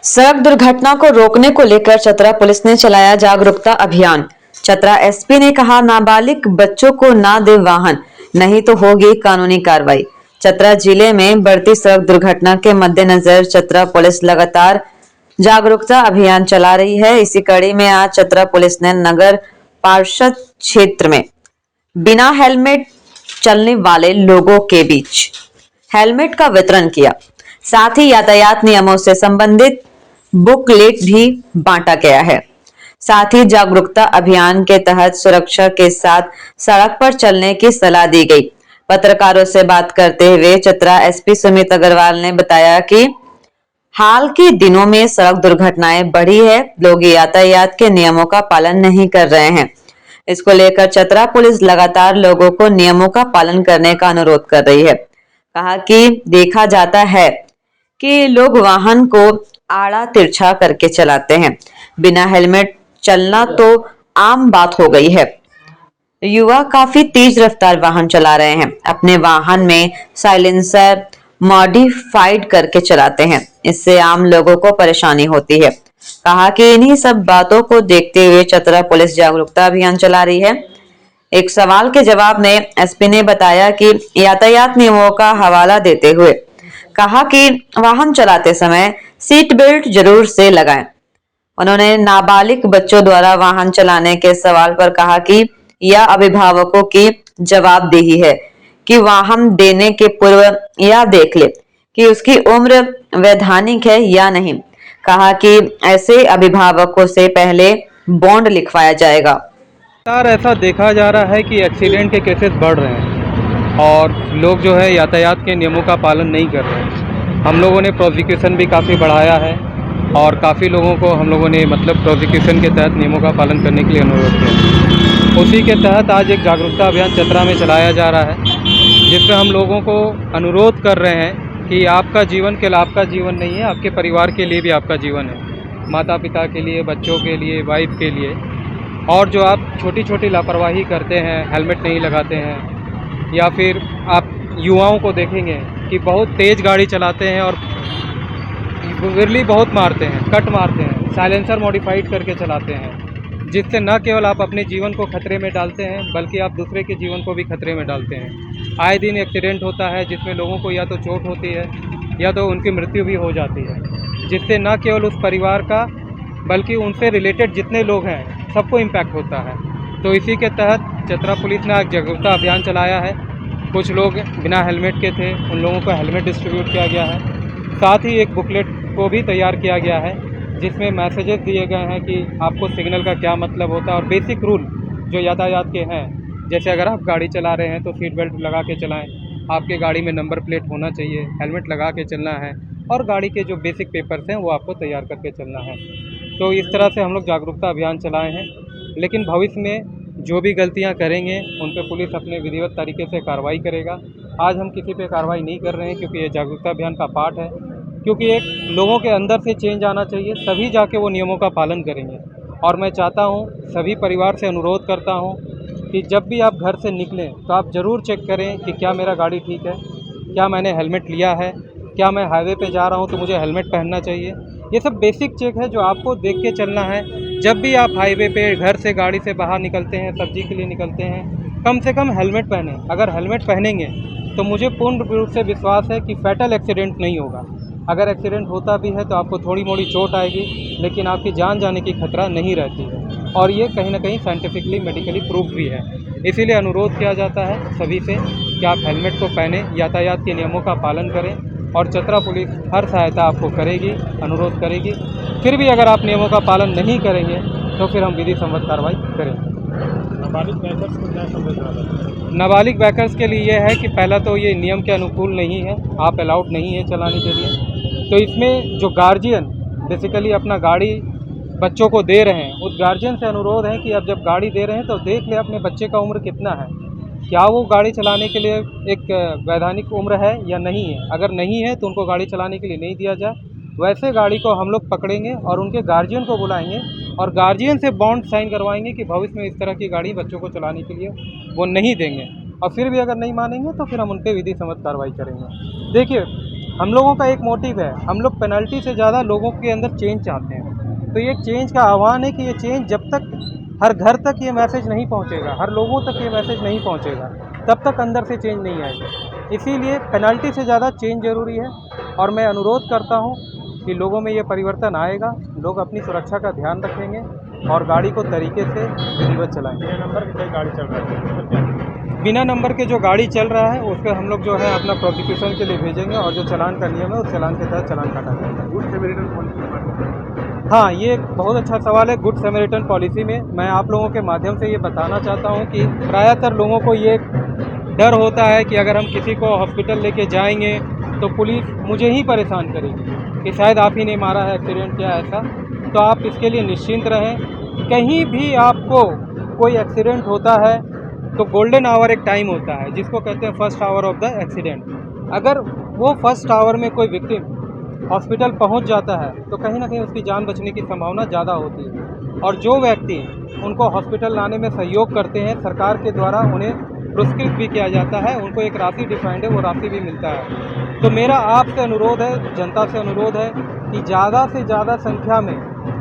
सड़क दुर्घटना को रोकने को लेकर चतरा पुलिस ने चलाया जागरूकता अभियान। चतरा एसपी ने कहा, नाबालिग बच्चों को ना दे वाहन, नहीं तो होगी कानूनी कार्रवाई। चतरा जिले में बढ़ती सड़क दुर्घटना के मद्देनजर चतरा पुलिस लगातार जागरूकता अभियान चला रही है। इसी कड़ी में आज चतरा पुलिस ने नगर पार्षद क्षेत्र में बिना हेलमेट चलने वाले लोगों के बीच हेलमेट का वितरण किया। साथ ही यातायात नियमों से संबंधित बुकलेट भी बांटा गया है। साथ ही जागरूकता अभियान के तहत सुरक्षा के साथ सड़क पर चलने की सलाह दी गई। पत्रकारों से बात करते हुए चतरा एसपी सुमित अग्रवाल ने बताया कि हाल के दिनों में सड़क दुर्घटनाएं बढ़ी है, लोग यातायात के नियमों का पालन नहीं कर रहे हैं। इसको लेकर चतरा पुलिस लगातार लोगों को नियमों का पालन करने का अनुरोध कर रही है। कहा कि देखा जाता है कि लोग वाहन को आड़ा तिरछा करके चलाते हैं, बिना हेलमेट चलना तो आम बात हो गई है। युवा काफी तेज रफ्तार वाहन चला रहे हैं, अपने वाहन में साइलेंसर मॉडिफाइड करके चलाते हैं, इससे आम लोगों को परेशानी होती है। कहा कि इन्हीं सब बातों को देखते हुए चतरा पुलिस जागरूकता अभियान चला रही है। एक सवाल के जवाब में एसपी ने बताया कि यातायात नियमों का हवाला देते हुए कहा कि वाहन चलाते समय सीट बेल्ट जरूर से लगाएं। उन्होंने नाबालिग बच्चों द्वारा वाहन चलाने के सवाल पर कहा कि यह अभिभावकों की जवाबदेही है कि वाहन देने के पूर्व यह देख ले कि उसकी उम्र वैधानिक है या नहीं। कहा कि ऐसे अभिभावकों से पहले बॉन्ड लिखवाया जाएगा। यार ऐसा देखा जा रहा है कि एक्सीडेंट के केसेस बढ़ रहे हैं और लोग जो है यातायात के नियमों का पालन नहीं कर रहे हैं। हम लोगों ने प्रोसिक्यूशन भी काफ़ी बढ़ाया है और काफ़ी लोगों को हम लोगों ने प्रोसिक्यूशन के तहत नियमों का पालन करने के लिए अनुरोध किया। उसी के तहत आज एक जागरूकता अभियान चतरा में चलाया जा रहा है, जिसमें हम लोगों को अनुरोध कर रहे हैं कि आपका जीवन केवल आपका जीवन नहीं है, आपके परिवार के लिए भी आपका जीवन है, माता पिता के लिए, बच्चों के लिए, वाइफ के लिए। और जो आप छोटी छोटी लापरवाही करते हैं, हेलमेट नहीं लगाते हैं, या फिर आप युवाओं को देखेंगे कि बहुत तेज़ गाड़ी चलाते हैं और विरली बहुत मारते हैं, कट मारते हैं, साइलेंसर मॉडिफाइड करके चलाते हैं, जिससे न केवल आप अपने जीवन को खतरे में डालते हैं बल्कि आप दूसरे के जीवन को भी खतरे में डालते हैं। आए दिन एक्सीडेंट होता है जिसमें लोगों को या तो चोट होती है या तो उनकी मृत्यु भी हो जाती है, जिससे न केवल उस परिवार का बल्कि उनसे रिलेटेड जितने लोग हैं सबको इम्पैक्ट होता है। तो इसी के तहत चतरा पुलिस ने आज जागरूकता अभियान चलाया है। कुछ लोग बिना हेलमेट के थे, उन लोगों को हेलमेट डिस्ट्रीब्यूट किया गया है। साथ ही एक बुकलेट को भी तैयार किया गया है, जिसमें मैसेजेस दिए गए हैं कि आपको सिग्नल का क्या मतलब होता है और बेसिक रूल जो यातायात के हैं, जैसे अगर आप गाड़ी चला रहे हैं तो सीट बेल्ट लगा के चलाएँ, आपके गाड़ी में नंबर प्लेट होना चाहिए, हेलमेट लगा के चलना है और गाड़ी के जो बेसिक पेपर्स हैं वो आपको तैयार करके चलना है। तो इस तरह से हम लोग जागरूकता अभियान चलाए हैं, लेकिन भविष्य में जो भी गलतियां करेंगे उन पे पुलिस अपने विधिवत तरीके से कार्रवाई करेगा। आज हम किसी पे कार्रवाई नहीं कर रहे हैं क्योंकि ये जागरूकता अभियान का पार्ट है, क्योंकि एक लोगों के अंदर से चेंज आना चाहिए, तभी जाके वो नियमों का पालन करेंगे। और मैं चाहता हूँ, सभी परिवार से अनुरोध करता हूँ कि जब भी आप घर से निकलें तो आप ज़रूर चेक करें कि क्या मेरा गाड़ी ठीक है, क्या मैंने हेलमेट लिया है, क्या मैं हाईवे पे जा रहा हूँ तो मुझे हेलमेट पहनना चाहिए। ये सब बेसिक चेक है जो आपको देख के चलना है। जब भी आप हाईवे पे घर से गाड़ी से बाहर निकलते हैं, सब्जी के लिए निकलते हैं, कम से कम हेलमेट पहनें। अगर हेलमेट पहनेंगे तो मुझे पूर्ण रूप से विश्वास है कि फैटल एक्सीडेंट नहीं होगा। अगर एक्सीडेंट होता भी है तो आपको थोड़ी मोड़ी चोट आएगी, लेकिन आपकी जान जाने की खतरा नहीं रहती है। और ये कहीं ना कहीं साइंटिफिकली मेडिकली प्रूव्ड भी है। इसीलिए अनुरोध किया जाता है सभी से कि आप हेलमेट को पहने, यातायात के नियमों का पालन करें और चतरा पुलिस हर सहायता आपको करेगी, अनुरोध करेगी। फिर भी अगर आप नियमों का पालन नहीं करेंगे तो फिर हम विधि सम्मत कार्रवाई करेंगे। नाबालिग बाइकर्स को क्या संदेश देना है? नाबालिग बाइकर्स के लिए यह है कि पहला तो ये नियम के अनुकूल नहीं है, आप अलाउड नहीं है चलाने के लिए। तो इसमें जो गार्जियन बेसिकली अपना गाड़ी बच्चों को दे रहे हैं, उस गार्जियन से अनुरोध है कि अब जब गाड़ी दे रहे हैं तो देख ले अपने बच्चे का उम्र कितना है, क्या वो गाड़ी चलाने के लिए एक वैधानिक उम्र है या नहीं है। अगर नहीं है तो उनको गाड़ी चलाने के लिए नहीं दिया जाए। वैसे गाड़ी को हम लोग पकड़ेंगे और उनके गार्जियन को बुलाएंगे और गार्जियन से बॉन्ड साइन करवाएंगे कि भविष्य में इस तरह की गाड़ी बच्चों को चलाने के लिए वो नहीं देंगे। और फिर भी अगर नहीं मानेंगे तो फिर हम उन पर विधि सम्मत कार्रवाई करेंगे। देखिए, हम लोगों का एक मोटिव है, हम लोग पेनल्टी से ज़्यादा लोगों के अंदर चेंज चाहते हैं। तो ये चेंज का आह्वान है कि ये चेंज जब तक हर घर तक ये मैसेज नहीं पहुंचेगा, हर लोगों तक ये मैसेज नहीं पहुंचेगा, तब तक अंदर से चेंज नहीं आएगी। इसीलिए पेनल्टी से ज़्यादा चेंज ज़रूरी है और मैं अनुरोध करता हूं कि लोगों में ये परिवर्तन आएगा, लोग अपनी सुरक्षा का ध्यान रखेंगे और गाड़ी को तरीके से विधिवत चलाएंगे। बिना नंबर की कोई गाड़ी चल रही है? बिना नंबर के जो गाड़ी चल रहा है उस पर हम लोग जो है अपना प्रोसिक्यूशन के लिए भेजेंगे और जो चालान का नियम है उस चालान के तहत चालान काटा जाएगा। गुड सैमरिटन पॉलिसी के बारे में हाँ, ये एक बहुत अच्छा सवाल है। गुड सैमरिटन पॉलिसी में मैं आप लोगों के माध्यम से ये बताना चाहता हूँ कि प्रायतर लोगों को ये डर होता है कि अगर हम किसी को हॉस्पिटल लेके जाएंगे तो पुलिस मुझे ही परेशान करेगी कि शायद आप ही ने मारा है, एक्सीडेंट किया ऐसा। तो आप इसके लिए निश्चिंत रहें। कहीं भी आपको कोई एक्सीडेंट होता है तो गोल्डन आवर एक टाइम होता है जिसको कहते हैं first hour of the accident. अगर वो फर्स्ट आवर में कोई विक्टिम हॉस्पिटल पहुंच जाता है तो कहीं ना कहीं उसकी जान बचने की संभावना ज़्यादा होती है। और जो व्यक्ति उनको हॉस्पिटल लाने में सहयोग करते हैं, सरकार के द्वारा उन्हें पुरस्कृत भी किया जाता है, उनको एक राशि डिफाइंड है, वो राशि भी मिलता है। तो मेरा आपसे अनुरोध है, जनता से अनुरोध है कि ज़्यादा से ज़्यादा संख्या में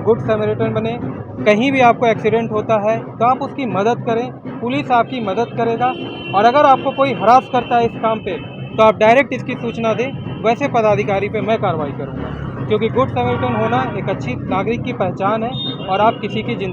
गुड सैमरिटन बने। कहीं भी आपको एक्सीडेंट होता है तो आप उसकी मदद करें, पुलिस आपकी मदद करेगा। और अगर आपको कोई हरास करता है इस काम पे तो आप डायरेक्ट इसकी सूचना दें, वैसे पदाधिकारी पे मैं कार्रवाई करूँगा। क्योंकि गुड सैमरिटन होना एक अच्छी नागरिक की पहचान है और आप किसी की जिंदगी